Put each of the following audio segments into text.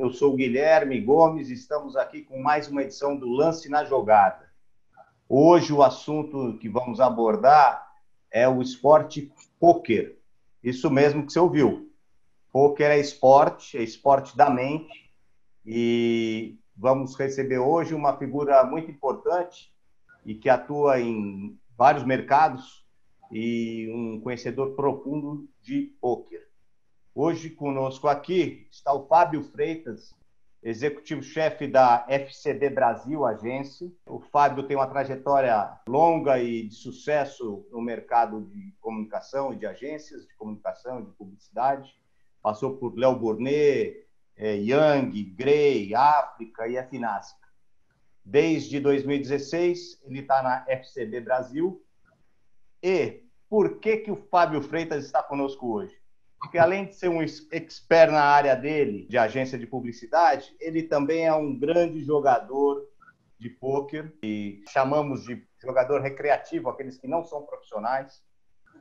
Eu sou o Guilherme Gomes e estamos aqui com mais uma edição do Lance na Jogada. Hoje o assunto que vamos abordar é o esporte pôquer. Isso mesmo que você ouviu. Pôquer é esporte da mente, e vamos receber hoje uma figura muito importante e que atua em vários mercados e um conhecedor profundo de pôquer. Hoje conosco aqui está o Fábio Freitas, executivo-chefe da FCB Brasil, agência. O Fábio tem uma trajetória longa e de sucesso no mercado de comunicação e de agências de comunicação e de publicidade. Passou por Léo Burnett, Young, Grey, África e a Finasca. Desde 2016, ele está na FCB Brasil. E por que o Fábio Freitas está conosco hoje? Porque além de ser um expert na área dele, de agência de publicidade, ele também é um grande jogador de pôquer, e chamamos de jogador recreativo, aqueles que não são profissionais,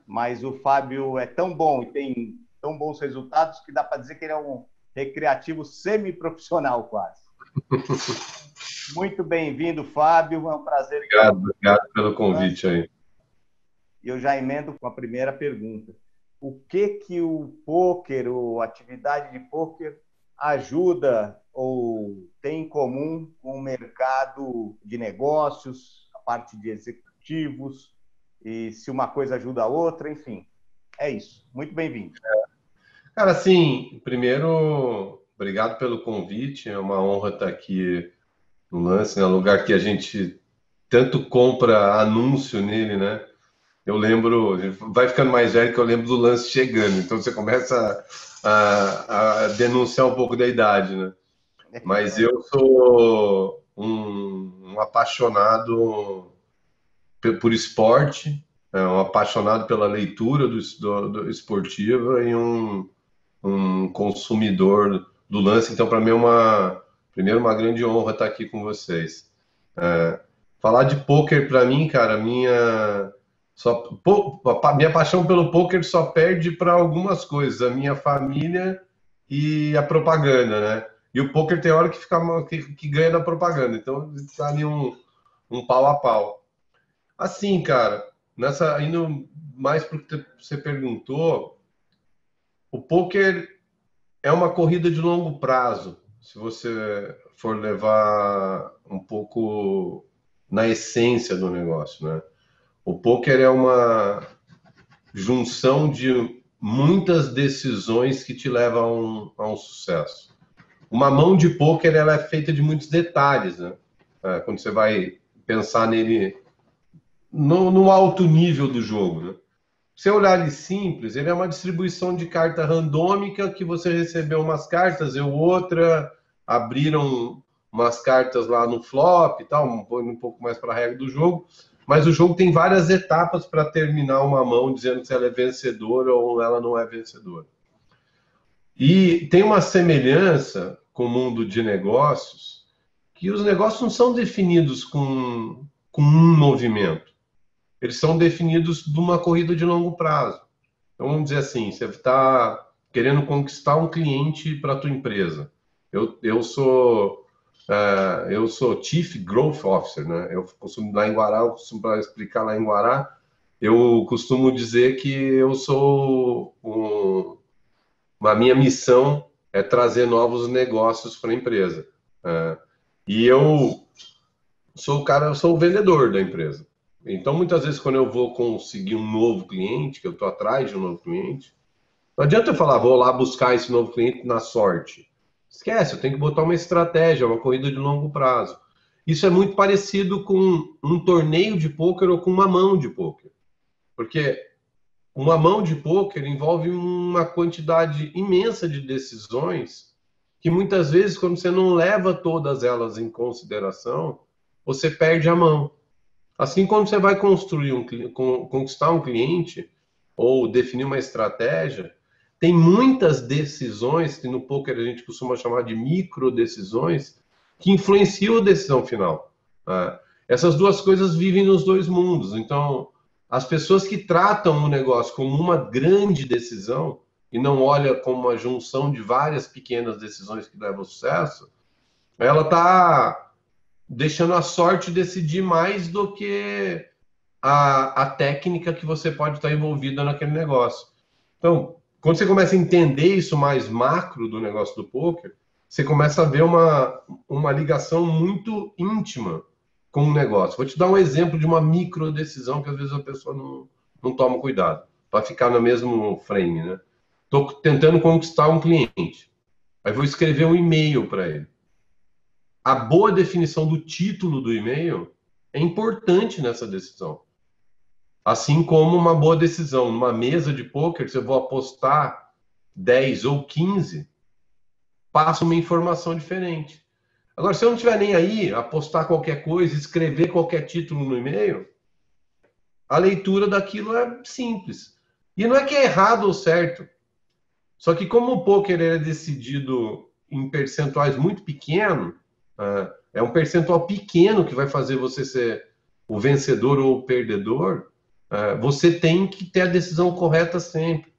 mas o Fábio é tão bom e tem tão bons resultados que dá para dizer que ele é um recreativo semi-profissional quase. Muito bem-vindo, Fábio, é um prazer. Obrigado pelo convite aí. E eu já emendo com a primeira pergunta. O que o pôquer, ou atividade de pôquer, ajuda ou tem em comum com o mercado de negócios, a parte de executivos, e se uma coisa ajuda a outra, enfim. É isso. Muito bem-vindo. Cara, assim, primeiro, obrigado pelo convite. É uma honra estar aqui no Lance, no lugar que a gente tanto compra anúncio nele, né? Eu lembro, vai ficando mais velho que eu lembro do Lance chegando, então você começa a denunciar um pouco da idade, né? Mas eu sou um apaixonado por esporte, um apaixonado pela leitura do esportiva e um consumidor do Lance. Então, para mim, primeiro, uma grande honra estar aqui com vocês. Falar de pôquer, para mim, cara, minha paixão pelo pôquer só perde para algumas coisas, a minha família e a propaganda, né? E o pôquer tem hora que ganha da propaganda, então está ali um pau a pau. Assim, cara, indo mais para o que você perguntou, o pôquer é uma corrida de longo prazo, se você for levar um pouco na essência do negócio, né? O pôquer é uma junção de muitas decisões que te levam a um sucesso. Uma mão de pôquer, ela é feita de muitos detalhes, né? Quando você vai pensar nele no alto nível do jogo, né? Se você olhar ele simples, ele é uma distribuição de carta randômica que você recebeu umas cartas, outra, abriram umas cartas lá no flop e tal, um pouco mais para a regra do jogo. Mas o jogo tem várias etapas para terminar uma mão dizendo se ela é vencedora ou ela não é vencedora. E tem uma semelhança com o mundo de negócios, que os negócios não são definidos com um movimento. Eles são definidos de uma corrida de longo prazo. Então, vamos dizer assim, você está querendo conquistar um cliente para a tua empresa. Eu sou Chief Growth Officer, né? Eu costumo, lá em Guará, para explicar lá em Guará, eu costumo dizer que eu sou a minha missão é trazer novos negócios para a empresa. E eu sou o vendedor da empresa. Então, muitas vezes, quando eu vou conseguir um novo cliente, que eu estou atrás de um novo cliente, não adianta eu falar, vou lá buscar esse novo cliente na sorte. Esquece, eu tenho que botar uma estratégia, uma corrida de longo prazo. Isso é muito parecido com um torneio de pôquer ou com uma mão de pôquer. Porque uma mão de pôquer envolve uma quantidade imensa de decisões que muitas vezes, quando você não leva todas elas em consideração, você perde a mão. Assim, quando você vai conquistar um cliente ou definir uma estratégia, tem muitas decisões, que no pôquer a gente costuma chamar de microdecisões, que influenciam a decisão final. Essas duas coisas vivem nos dois mundos. Então, as pessoas que tratam o negócio como uma grande decisão, e não olha como uma junção de várias pequenas decisões que levam ao sucesso, ela está deixando a sorte decidir mais do que a técnica que você pode estar envolvida naquele negócio. Então, quando você começa a entender isso mais macro do negócio do poker, você começa a ver uma ligação muito íntima com o negócio. Vou te dar um exemplo de uma micro decisão que às vezes a pessoa não toma cuidado, para ficar no mesmo frame, né? Estou tentando conquistar um cliente. Aí vou escrever um e-mail para ele. A boa definição do título do e-mail é importante nessa decisão. Assim como uma boa decisão. Numa mesa de pôquer, se eu vou apostar 10 ou 15, passa uma informação diferente. Agora, se eu não estiver nem aí, apostar qualquer coisa, escrever qualquer título no e-mail, a leitura daquilo é simples. E não é que é errado ou certo. Só que como o pôquer é decidido em percentuais muito pequenos, é um percentual pequeno que vai fazer você ser o vencedor ou o perdedor, você tem que ter a decisão correta sempre.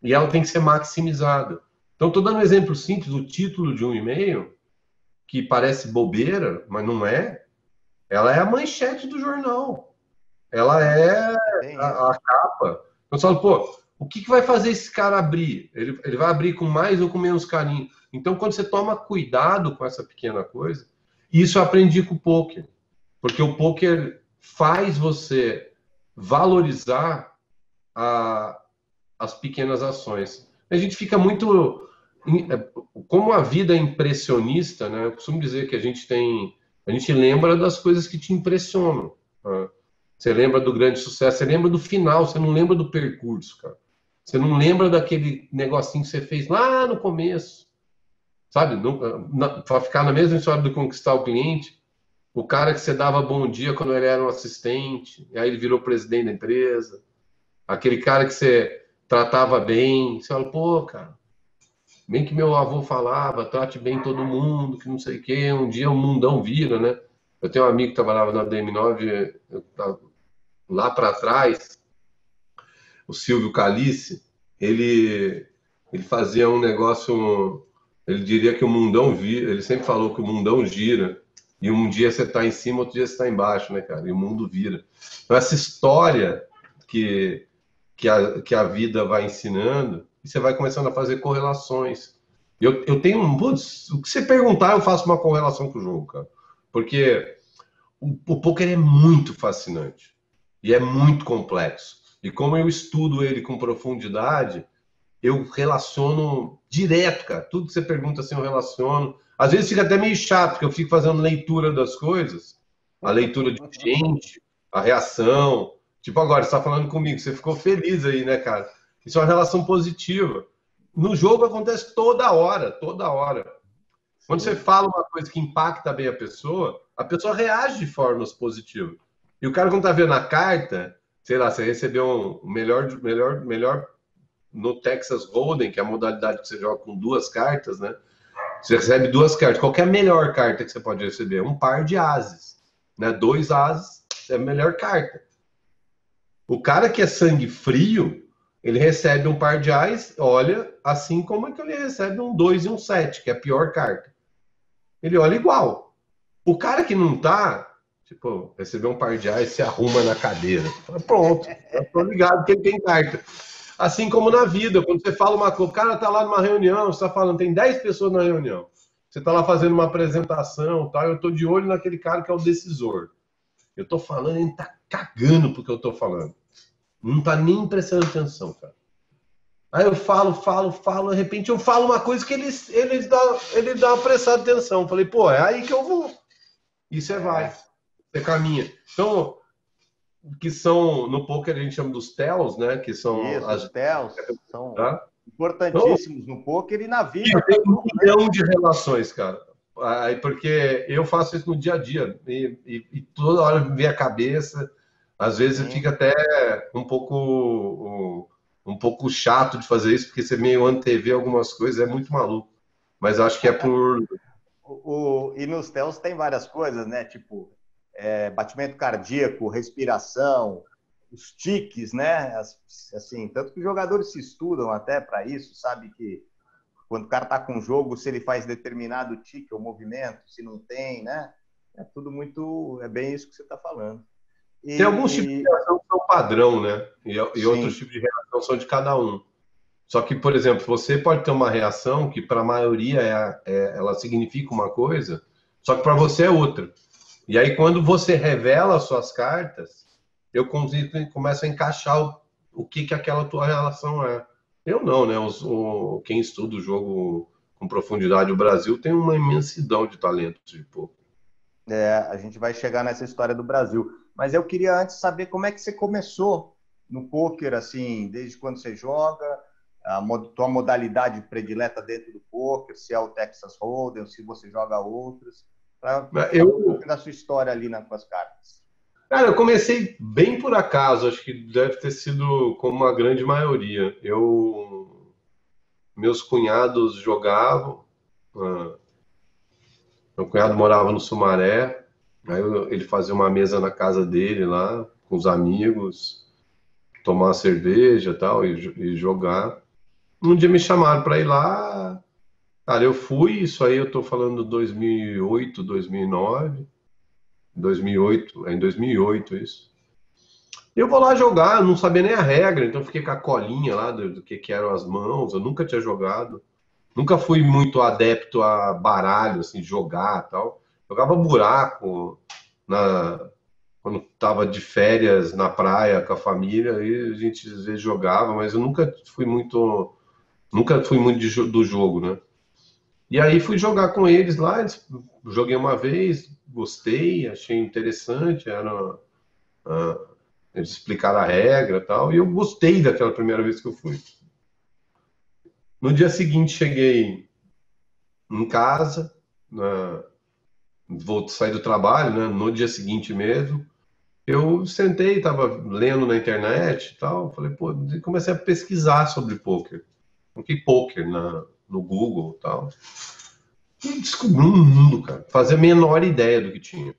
E ela tem que ser maximizada. Então, estou dando um exemplo simples, o título de um e-mail, que parece bobeira, mas não é. Ela é a manchete do jornal. Ela é a capa. Então, você fala, pô, o que vai fazer esse cara abrir? Ele vai abrir com mais ou com menos carinho? Então, quando você toma cuidado com essa pequena coisa, isso eu aprendi com o poker. Porque o poker faz você valorizar as pequenas ações. A gente fica muito... Como a vida é impressionista, né? Eu costumo dizer que a gente lembra das coisas que te impressionam. Né? Você lembra do grande sucesso, você lembra do final, você não lembra do percurso, cara. Você não lembra daquele negocinho que você fez lá no começo, sabe? Para ficar na mesma história do conquistar o cliente, o cara que você dava bom dia quando ele era um assistente, e aí ele virou presidente da empresa, aquele cara que você tratava bem, você fala, pô, cara, bem que meu avô falava, trate bem todo mundo, que não sei o quê, um dia o mundão vira, né? Eu tenho um amigo que trabalhava na DM9, lá para trás, o Silvio Calice, ele fazia um negócio, ele diria que o mundão vira, ele sempre falou que o mundão gira, e um dia você está em cima, outro dia você está embaixo, né, cara? E o mundo vira. Então, essa história que a vida vai ensinando, e você vai começando a fazer correlações. Eu tenho putz, o que você perguntar, eu faço uma correlação com o jogo, cara. Porque o poker é muito fascinante e é muito complexo. E como eu estudo ele com profundidade, eu relaciono direto, cara. Tudo que você pergunta assim, eu relaciono. Às vezes fica até meio chato, porque eu fico fazendo leitura das coisas, a leitura de gente, a reação. Tipo agora, você está falando comigo, você ficou feliz aí, né, cara? Isso é uma relação positiva. No jogo acontece toda hora, toda hora. Quando você fala uma coisa que impacta bem a pessoa reage de formas positivas. E o cara, quando tá vendo a carta, sei lá, você recebeu um melhor no Texas Hold'em, que é a modalidade que você joga com duas cartas, né? Você recebe duas cartas. Qual que é a melhor carta que você pode receber? Um par de ases, né? 2 ases é a melhor carta. O cara que é sangue frio, ele recebe um par de ás, olha, assim como é que ele recebe um 2 e um 7, que é a pior carta. Ele olha igual. O cara que não tá, tipo, recebeu um par de ás, se arruma na cadeira. Pronto, eu tô ligado que ele tem carta. Assim como na vida, quando você fala uma coisa, o cara tá lá numa reunião, você tá falando, tem 10 pessoas na reunião. Você tá lá fazendo uma apresentação, tá? Eu tô de olho naquele cara que é o decisor. Eu tô falando, ele tá cagando porque eu tô falando. Não tá nem prestando atenção, cara. Aí eu falo, de repente eu falo uma coisa que ele dá uma prestada atenção. Eu falei, pô, é aí que eu vou. E você vai, você caminha. Então, que são, no poker a gente chama dos tells, né? Que são isso, os tells são importantíssimos então, no poker e na vida. Tem um milhão de relações, cara. Porque eu faço isso no dia a dia. E toda hora me vem a cabeça. Às vezes fica até um pouco chato de fazer isso, porque você meio antevê algumas coisas, é muito maluco. Mas acho que é por... E nos tells tem várias coisas, né? Tipo, batimento cardíaco, respiração, os tiques, né? Assim, tanto que os jogadores se estudam até para isso, sabe que quando o cara está com o jogo, se ele faz determinado tique ou movimento, se não tem, né? É tudo muito, é bem isso que você está falando. Tem alguns tipos de reação que são padrão, né? E outros Sim, tipos de reação são de cada um. Só que, por exemplo, você pode ter uma reação que para a maioria ela significa uma coisa, só que para você é outra. E aí, quando você revela as suas cartas, eu começo a encaixar o que aquela tua relação é. Eu não, né? Quem estuda o jogo com profundidade, o Brasil tem uma imensidão de talentos de pouco. a gente vai chegar nessa história do Brasil. Mas eu queria antes saber como é que você começou no pôquer, assim, desde quando você joga, tua modalidade predileta dentro do pôquer, se é o Texas Hold'em, ou se você joga outras, para saber um pouco da sua história ali com as cartas. Cara, eu comecei bem por acaso, acho que deve ter sido como uma grande maioria. Meus cunhados jogavam, meu cunhado morava no Sumaré, aí ele fazia uma mesa na casa dele lá, com os amigos, tomar uma cerveja e tal, e jogar. Um dia me chamaram para ir lá, cara, eu fui, isso aí eu tô falando 2008, 2009, 2008, é em 2008 isso. Eu vou lá jogar, eu não sabia nem a regra, então eu fiquei com a colinha lá do que eram as mãos, eu nunca tinha jogado. Nunca fui muito adepto a baralho, assim, jogar e tal. Jogava buraco quando tava de férias na praia com a família, aí a gente às vezes jogava, mas eu nunca fui muito do jogo, né? E aí fui jogar com eles lá, joguei uma vez, gostei, achei interessante, eles explicaram a regra e tal, e eu gostei daquela primeira vez que eu fui. No dia seguinte cheguei em casa, vou sair do trabalho, né? No dia seguinte mesmo, eu sentei, estava lendo na internet e tal, falei, pô, comecei a pesquisar sobre poker. Coloquei poker no Google e tal. E descobri um mundo, cara. Fazia a menor ideia do que tinha.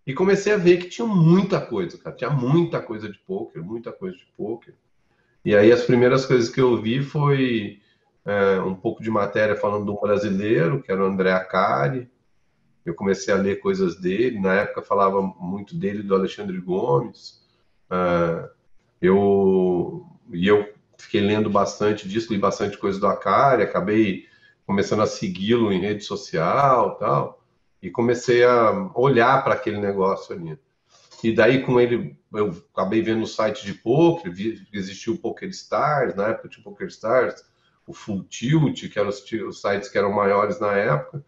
E comecei a ver que tinha muita coisa, cara. Tinha muita coisa de poker, muita coisa de poker. E aí as primeiras coisas que eu vi foi um pouco de matéria falando de um brasileiro, que era o André Acari. Eu comecei a ler coisas dele. Na época falava muito dele, do Alexandre Gomes. Eu fiquei lendo bastante disso, li bastante coisa do Acari, acabei começando a segui-lo em rede social, tal, e comecei a olhar para aquele negócio ali. E daí com ele eu acabei vendo o site de poker, vi que existia o Poker Stars, na época tinha o Poker Stars, o Full Tilt, que eram os sites que eram maiores na época.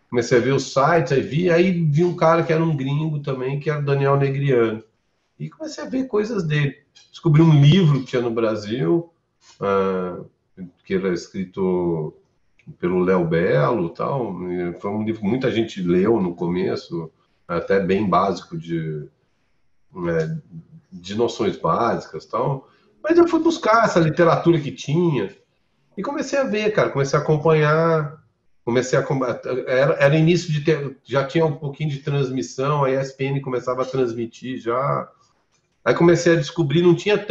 Comecei a ver os sites, aí vi um cara que era um gringo também, que era o Daniel Negriano. E comecei a ver coisas dele. Descobri um livro que tinha no Brasil, que era escrito pelo Léo Belo e tal. Foi um livro que muita gente leu no começo, até bem básico de noções básicas e tal. Mas eu fui buscar essa literatura que tinha e comecei a ver, cara, comecei a acompanhar, era início de ter, já tinha um pouquinho de transmissão, a ESPN começava a transmitir já. Aí comecei a descobrir, não tinha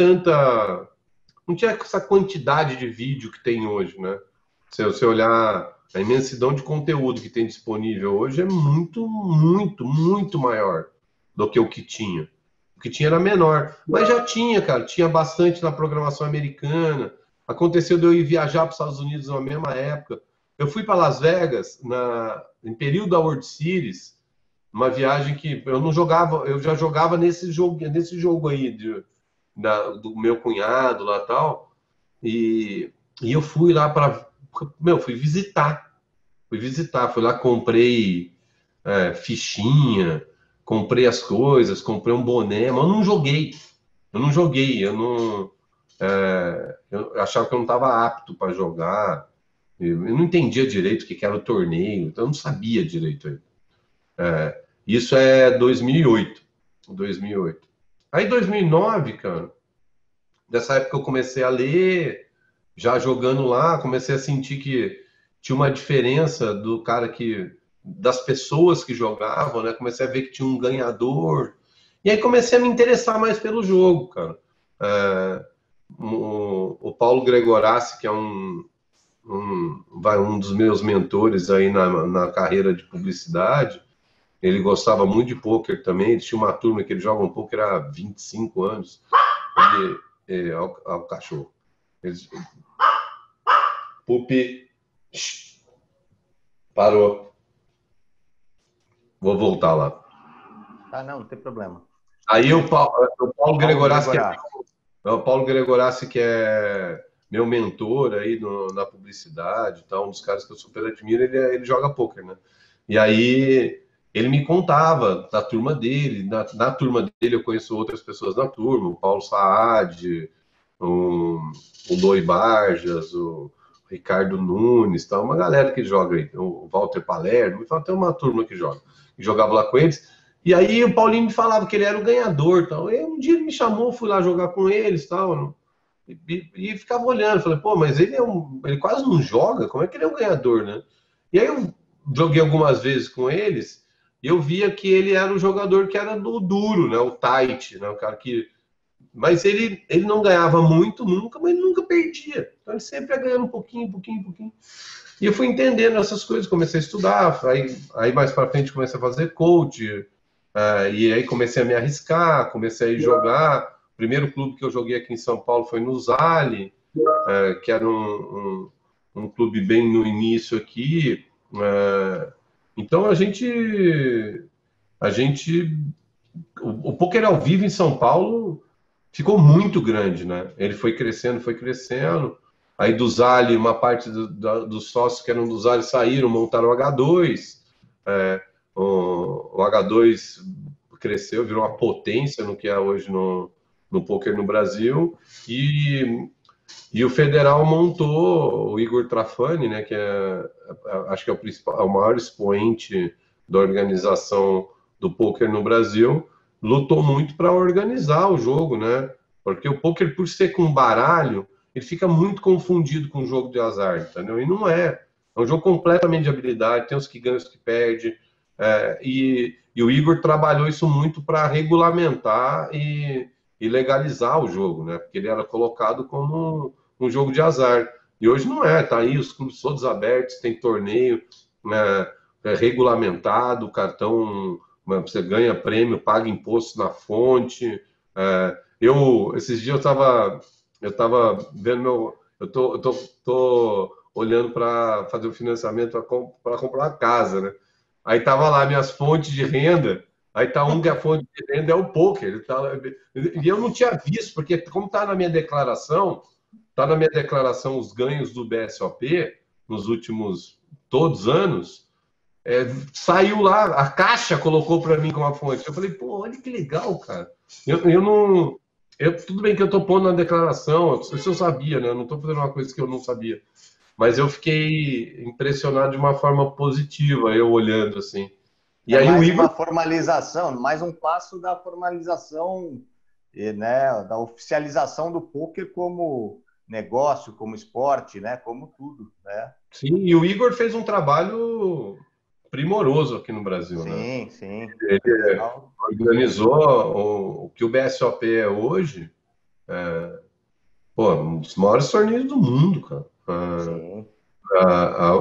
essa quantidade de vídeo que tem hoje, né? Se você olhar a imensidão de conteúdo que tem disponível hoje é muito, muito, muito maior do que o que tinha. O que tinha era menor, mas já tinha, cara, tinha bastante na programação americana. Aconteceu de eu ir viajar para os Estados Unidos na mesma época. Eu fui para Las Vegas em período da World Series, uma viagem que eu não jogava, eu já jogava nesse jogo aí do meu cunhado lá tal, e eu fui lá fui visitar, fui lá, comprei fichinha, comprei as coisas, comprei um boné, mas eu não joguei, eu achava que eu não estava apto para jogar, eu não entendia direito o que era o torneio, então eu não sabia direito aí. Isso é 2008. Aí 2009, cara, nessa época eu comecei a ler, já jogando lá, comecei a sentir que tinha uma diferença das pessoas que jogavam, né? Comecei a ver que tinha um ganhador E aí comecei a me interessar mais pelo jogo, cara. O Paulo Gregorassi, que é um dos meus mentores aí na carreira de publicidade, ele gostava muito de pôquer também. Ele tinha uma turma que ele joga um pôquer há 25 anos. Ao cachorro. Pupi. Parou. Vou voltar lá. Ah, não tem problema. Aí o Paulo Gregorassi, o Paulo Gregorassi, que é meu mentor aí na publicidade, tá? Um dos caras que eu super admiro, ele joga pôquer, né? E aí ele me contava da turma dele. Na turma dele eu conheço outras pessoas na turma, o Paulo Saad, o Loi Barjas, o Ricardo Nunes, tá? Uma galera que joga aí, o Walter Palermo, então tem uma turma que jogava lá com eles. E aí o Paulinho me falava que ele era o ganhador, tal. E um dia ele me chamou, fui lá jogar com eles, tal. E ficava olhando, falei, pô, mas ele quase não joga, como é que ele é o ganhador, né? E aí eu joguei algumas vezes com eles e eu via que ele era o jogador que era do duro, né? O tight, né? O cara que... Mas ele não ganhava muito nunca, mas ele nunca perdia. Então ele sempre ia ganhando um pouquinho. E eu fui entendendo essas coisas, comecei a estudar, aí mais para frente comecei a fazer coach, e aí comecei a me arriscar, comecei a ir jogar. O primeiro clube que eu joguei aqui em São Paulo foi no Zali, que era um clube bem no início aqui. Então o poker ao vivo em São Paulo ficou muito grande, né? Ele foi crescendo. Aí do Zali, uma parte dos sócios que eram do Zali saíram, montaram o H2. O H2 cresceu, virou uma potência no que é hoje no poker no Brasil. E o Federal montou o Igor Trafani, né? Que acho que é o maior expoente da organização do poker no Brasil. Lutou muito para organizar o jogo, né? Porque o poker, por ser com baralho, ele fica muito confundido com o jogo de azar, entendeu? E não é. É um jogo completamente de habilidade, tem os que ganham, os que perdem. E o Igor trabalhou isso muito para regulamentar e legalizar o jogo, né? Porque ele era colocado como um jogo de azar. E hoje não é, tá aí os clubes todos abertos, tem torneio, né, regulamentado, o cartão, você ganha prêmio, paga imposto na fonte. Esses dias eu tava vendo eu tô olhando para fazer o financiamento para comprar uma casa, né? Aí tava lá minhas fontes de renda. Aí tá que a fonte de renda é o poker. E eu não tinha visto, porque como tá na minha declaração, os ganhos do BSOP nos últimos todos anos, saiu lá, a Caixa colocou para mim como uma fonte. Eu falei, pô, olha que legal, cara. Eu não. Tudo bem que eu estou pondo na declaração, isso eu sabia, né? Eu não estou fazendo uma coisa que eu não sabia. Mas eu fiquei impressionado de uma forma positiva, eu olhando assim. E aí mais o Igor... uma formalização, mais um passo da formalização, né? Da oficialização do poker como negócio, como esporte, né? Como tudo, né? Sim, e o Igor fez um trabalho primoroso aqui no Brasil, né? Sim. Ele organizou o que o BSOP é hoje, um dos maiores torneios do mundo, cara. Sim.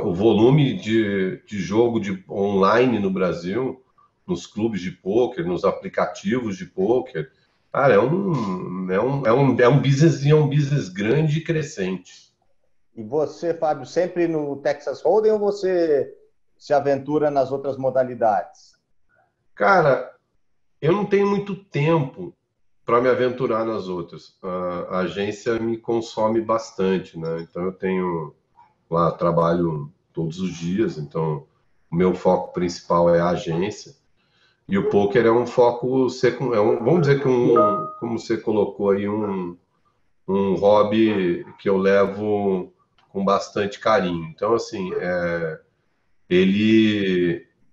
O volume de jogo online no Brasil, nos clubes de pôquer, nos aplicativos de pôquer, cara, é um business grande e crescente. E você, Fábio, sempre no Texas Hold'em ou você se aventura nas outras modalidades? Cara, eu não tenho muito tempo para me aventurar nas outras. A agência me consome bastante, né? Então eu tenho lá, trabalho todos os dias, então o meu foco principal é a agência. E o poker é um foco, vamos dizer que como você colocou aí, um hobby que eu levo com bastante carinho. Então, assim,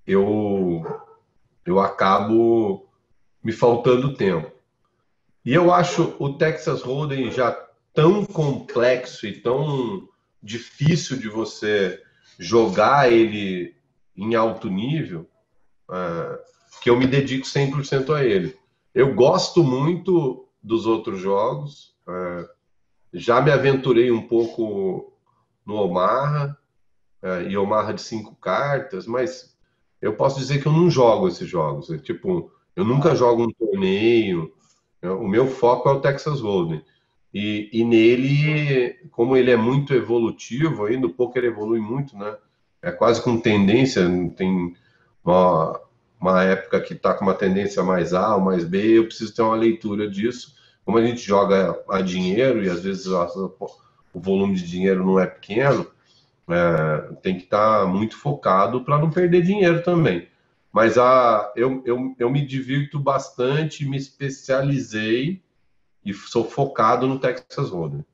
eu acabo me faltando tempo. E eu acho o Texas Hold'em já tão complexo e tão difícil de você jogar ele em alto nível, que eu me dedico 100% a ele. Eu gosto muito dos outros jogos. Já me aventurei um pouco no Omaha, e Omaha de 5 cartas, mas eu posso dizer que eu não jogo esses jogos. Tipo, eu nunca jogo um torneio. O meu foco é o Texas Hold'em. E nele, como ele é muito evolutivo, aí no poker evolui muito, né? É quase com tendência, tem uma, uma época que está com uma tendência mais A ou mais B, eu preciso ter uma leitura disso. Como a gente joga a dinheiro e às vezes o volume de dinheiro não é pequeno, tem que estar muito focado para não perder dinheiro também. Mas eu me divirto bastante, me especializei e sou focado no Texas Hold'em.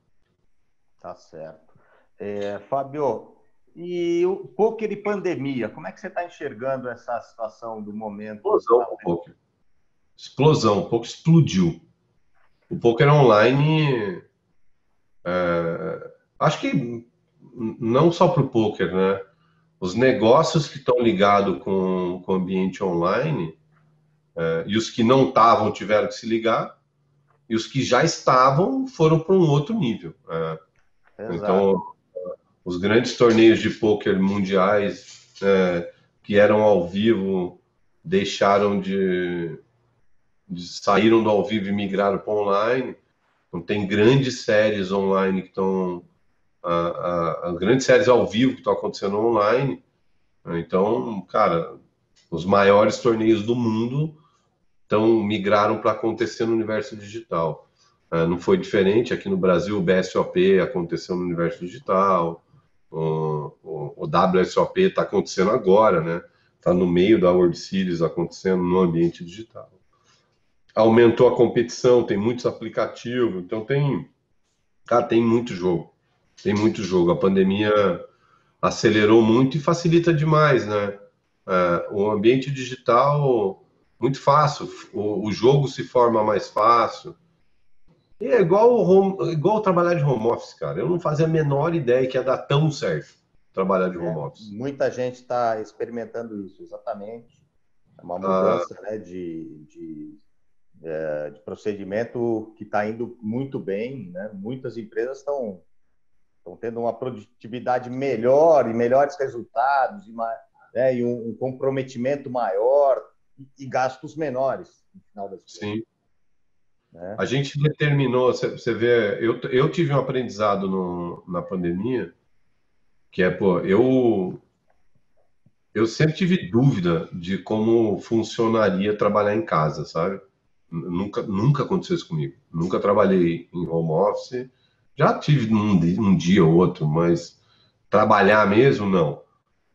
Tá certo. Fábio, e o poker e pandemia, como é que você está enxergando essa situação do momento? Explosão o poker. Explosão, o poker explodiu. O poker online, acho que não só para o poker, né? Os negócios que estão ligados com o ambiente online, e os que não estavam tiveram que se ligar, e os que já estavam foram para um outro nível. Então, os grandes torneios de pôquer mundiais que eram ao vivo saíram do ao vivo e migraram para online. Então, tem grandes séries online que estão grandes séries ao vivo que estão acontecendo online. Então, cara, os maiores torneios do mundo migraram para acontecer no universo digital. Não foi diferente aqui no Brasil. O BSOP aconteceu no universo digital. O WSOP está acontecendo agora, né? Está no meio da World Series acontecendo no ambiente digital. Aumentou a competição, tem muitos aplicativos, então tem muito jogo. Tem muito jogo. A pandemia acelerou muito e facilita demais, né? O ambiente digital, muito fácil. O jogo se forma mais fácil. E é igual trabalhar de home office, cara. Eu não fazia a menor ideia que ia dar tão certo trabalhar de home office. Muita gente está experimentando isso, exatamente. É uma mudança, né, de procedimento que está indo muito bem, né? Muitas empresas estão tendo uma produtividade melhor e melhores resultados, e um comprometimento maior e gastos menores, no final das contas. Sim. A gente determinou, você vê, eu tive um aprendizado na pandemia, que eu sempre tive dúvida de como funcionaria trabalhar em casa, sabe? Nunca aconteceu isso comigo. Nunca trabalhei em home office. Já tive um dia ou outro, mas trabalhar mesmo, não.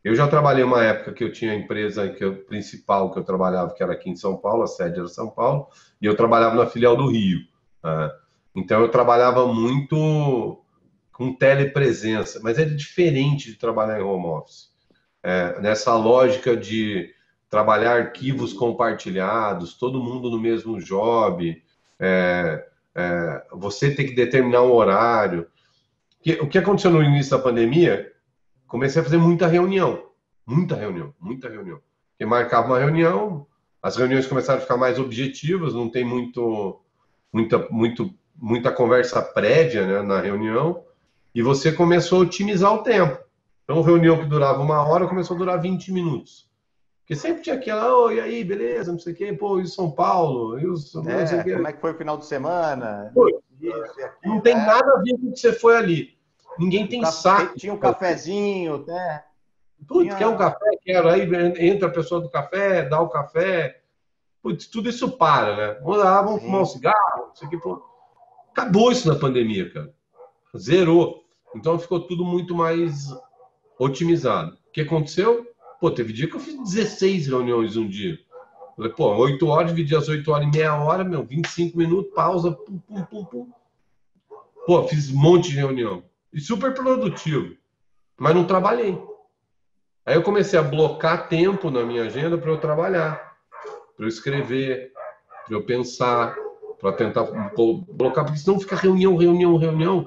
Eu já trabalhei uma época que eu tinha a empresa principal que eu trabalhava, que era aqui em São Paulo, a sede era São Paulo, e eu trabalhava na filial do Rio. Então eu trabalhava muito com telepresença, mas era diferente de trabalhar em home office. Nessa lógica de trabalhar arquivos compartilhados, todo mundo no mesmo job, você tem que determinar um horário. O que aconteceu no início da pandemia? Comecei a fazer muita reunião. Porque marcava uma reunião, as reuniões começaram a ficar mais objetivas, não tem muita conversa prévia, né, na reunião, e você começou a otimizar o tempo. Então, reunião que durava 1 hora começou a durar 20 minutos. Porque sempre tinha aquela, e aí, beleza, não sei o quê, pô, e São Paulo? Não sei o quê. Como é que foi o final de semana? Pô, não tem nada a ver com o que você foi ali. Ninguém tem saco. Tinha um cafezinho, né? Putz, quer um café? Quero. Aí entra a pessoa do café, dá o café. Putz, tudo isso para, né? Vamos fumar um cigarro, isso aqui, pô. Acabou isso na pandemia, cara. Zerou. Então ficou tudo muito mais otimizado. O que aconteceu? Pô, teve dia que eu fiz 16 reuniões um dia. Falei, pô, 8 horas, dividi as 8 horas em meia hora, 25 minutos, pausa, pum, pum, pum, pum. Pô, fiz um monte de reunião. E super produtivo. Mas não trabalhei. Aí eu comecei a blocar tempo na minha agenda para eu trabalhar, para eu escrever, para eu pensar, para tentar blocar, porque senão fica reunião.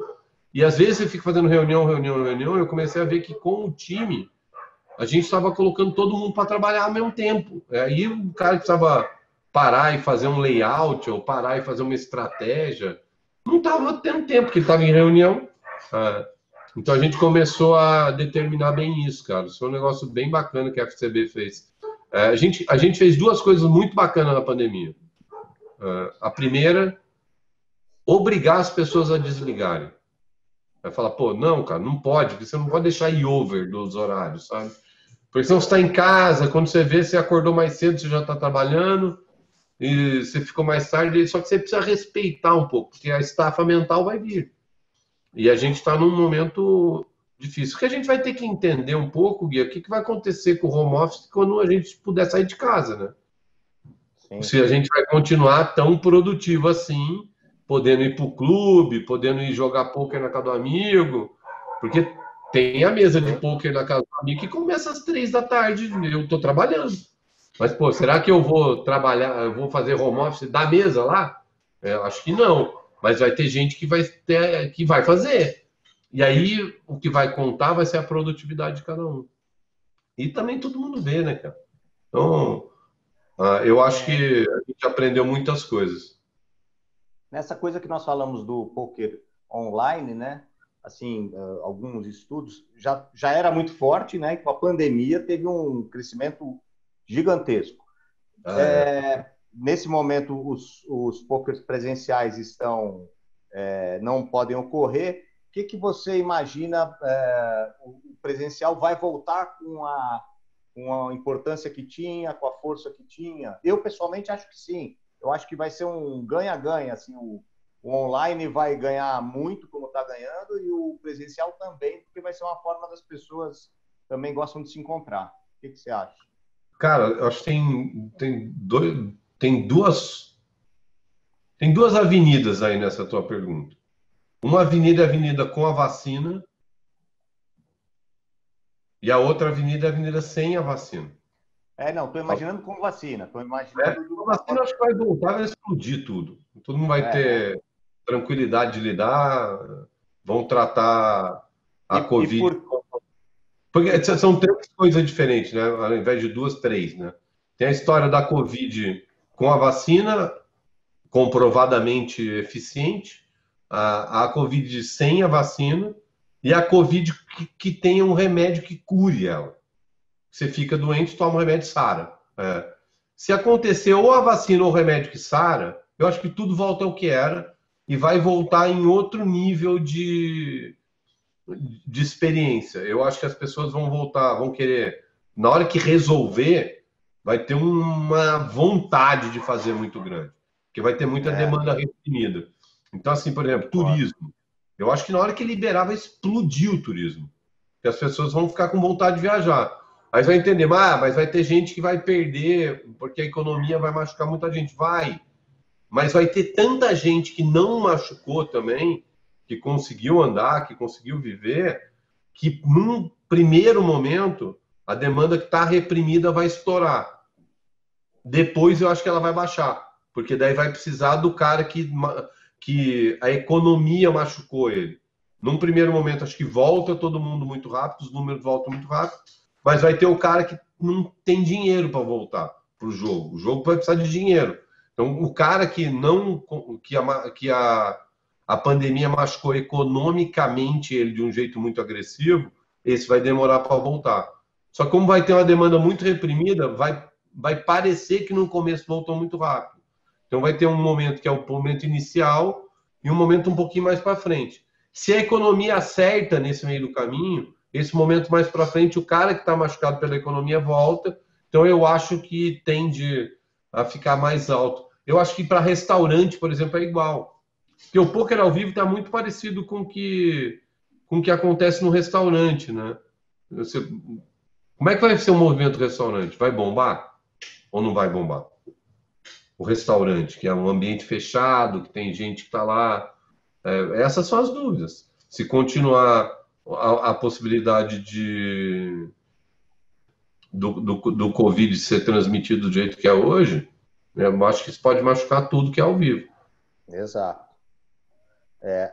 E às vezes você fica fazendo reunião, eu comecei a ver que com o time a gente estava colocando todo mundo para trabalhar ao mesmo tempo. Aí o cara que precisava parar e fazer um layout ou parar e fazer uma estratégia. Não estava tendo tempo, porque estava em reunião. Então a gente começou a determinar bem isso, cara. Isso foi um negócio bem bacana que a FCB fez. A gente fez duas coisas muito bacanas na pandemia. A primeira, obrigar as pessoas a desligarem. Vai falar, pô, não, cara, não pode, porque você não pode deixar ir over dos horários, sabe? Porque senão você está em casa, quando você vê, você acordou mais cedo, você já está trabalhando, e você ficou mais tarde, só que você precisa respeitar um pouco, porque a estafa mental vai vir. E a gente está num momento difícil. O que a gente vai ter que entender um pouco, Gui, o que vai acontecer com o home office quando a gente puder sair de casa, né? Sim. Se a gente vai continuar tão produtivo assim, podendo ir para o clube, podendo ir jogar pôquer na casa do amigo, porque tem a mesa de pôquer na casa do amigo que começa às 3 da tarde, eu estou trabalhando. Mas, pô, será que eu vou trabalhar, eu vou fazer home office da mesa lá? Acho que não. Mas vai ter gente que vai fazer. E aí o que vai contar vai ser a produtividade de cada um. E também todo mundo vê, né, cara? Então, eu acho que a gente aprendeu muitas coisas. Nessa coisa que nós falamos do poker online, né? Assim, alguns estudos já era muito forte, né? E com a pandemia teve um crescimento gigantesco. Nesse momento, os pokers presenciais não podem ocorrer. O que você imagina? O presencial vai voltar com a importância que tinha, com a força que tinha? Eu, pessoalmente, acho que sim. Eu acho que vai ser um ganha-ganha. Assim, o online vai ganhar muito, como está ganhando, e o presencial também, porque vai ser uma forma das pessoas também gostam de se encontrar. O que você acha? Cara, eu acho que tem duas avenidas aí nessa tua pergunta. Uma avenida é a avenida com a vacina e a outra avenida é a avenida sem a vacina. Não, estou imaginando com vacina. Estou imaginando... A vacina acho que vai voltar, vai explodir tudo. Todo mundo vai ter tranquilidade de lidar, vão tratar a Covid. Porque são três coisas diferentes, né? Ao invés de duas, três, né? Tem a história da Covid com a vacina, comprovadamente eficiente, a Covid sem a vacina e a Covid que tenha um remédio que cure ela. Você fica doente, toma um remédio, sara. Se acontecer ou a vacina ou o remédio que sara, eu acho que tudo volta ao que era e vai voltar em outro nível de experiência. Eu acho que as pessoas vão voltar, vão querer, na hora que resolver, vai ter uma vontade de fazer muito grande, porque vai ter muita demanda reprimida. Então, assim, por exemplo, turismo. Eu acho que na hora que liberar, vai explodir o turismo, porque as pessoas vão ficar com vontade de viajar. Aí você vai entender, mas vai ter gente que vai perder, porque a economia vai machucar muita gente. Vai, mas vai ter tanta gente que não machucou também, que conseguiu andar, que conseguiu viver, que num primeiro momento a demanda que está reprimida vai estourar. Depois eu acho que ela vai baixar, porque daí vai precisar do cara que a economia machucou ele. Num primeiro momento acho que volta todo mundo muito rápido, os números voltam muito rápido, mas vai ter o cara que não tem dinheiro para voltar para o jogo. O jogo vai precisar de dinheiro. Então, o cara que a pandemia machucou economicamente ele de um jeito muito agressivo, esse vai demorar para voltar. Só que como vai ter uma demanda muito reprimida, vai parecer que no começo voltou muito rápido. Então vai ter um momento que é o momento inicial e um momento um pouquinho mais para frente. Se a economia acerta nesse meio do caminho, esse momento mais para frente, o cara que está machucado pela economia volta. Então eu acho que tende a ficar mais alto. Eu acho que para restaurante, por exemplo, é igual. Porque o poker ao vivo está muito parecido com o que acontece no restaurante, né? Como é que vai ser o movimento restaurante? Vai bombar ou não vai bombar? O restaurante, que é um ambiente fechado, que tem gente que está lá. Essas são as dúvidas. Se continuar a possibilidade do Covid ser transmitido do jeito que é hoje, eu acho que isso pode machucar tudo que é ao vivo. Exato.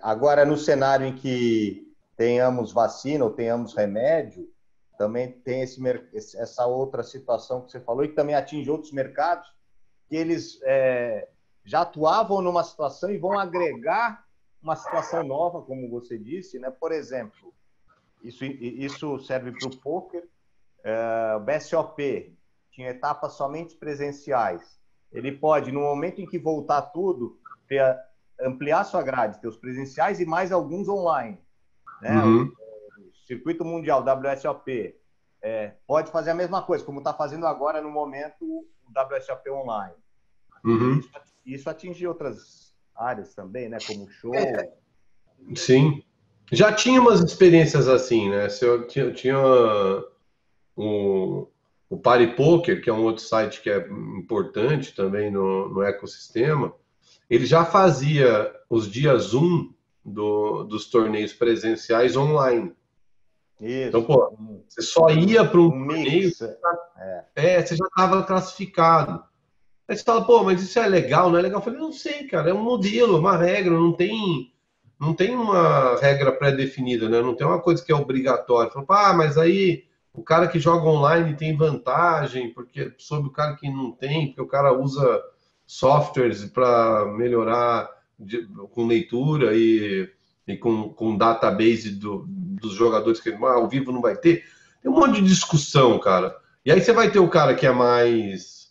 Agora, no cenário em que tenhamos vacina ou tenhamos remédio, também tem essa outra situação que você falou e que também atinge outros mercados, que eles já atuavam numa situação e vão agregar uma situação nova, como você disse, né? Por exemplo, isso serve para o pôquer. O BSOP tinha etapas somente presenciais. Ele pode, no momento em que voltar tudo, ampliar sua grade, ter os presenciais e mais alguns online. Né? Uhum. O Circuito Mundial, WSOP, pode fazer a mesma coisa, como está fazendo agora, no momento, o WSOP online. Uhum. Isso atinge outras áreas também, né? Como show. Sim. Já tinha umas experiências assim, né? Eu tinha o Party Poker, que é um outro site que é importante também no ecossistema. Ele já fazia os dias 1 dos torneios presenciais online. Então, Isso. pô, você só ia para um torneio, mix. você já estava classificado. Aí você fala, pô, mas isso é legal, não é legal? Eu falei, não sei, cara, é um modelo, uma regra, não tem uma regra pré-definida, né? Não tem uma coisa que é obrigatória. Fala, mas aí o cara que joga online tem vantagem, porque sobre o cara que não tem, porque o cara usa softwares para melhorar com leitura e com database dos jogadores que ao vivo não vai ter. Tem um monte de discussão, cara. E aí você vai ter o cara que é mais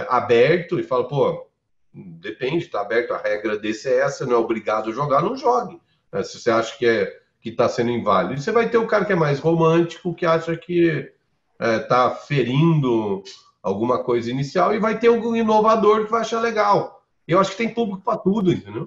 aberto e fala, pô, depende, tá aberto, a regra desse é essa, não é obrigado a jogar, não jogue. Se você acha que está sendo inválido. E você vai ter o cara que é mais romântico, que acha que está ferindo alguma coisa inicial, e vai ter algum inovador que vai achar legal. Eu acho que tem público para tudo, entendeu?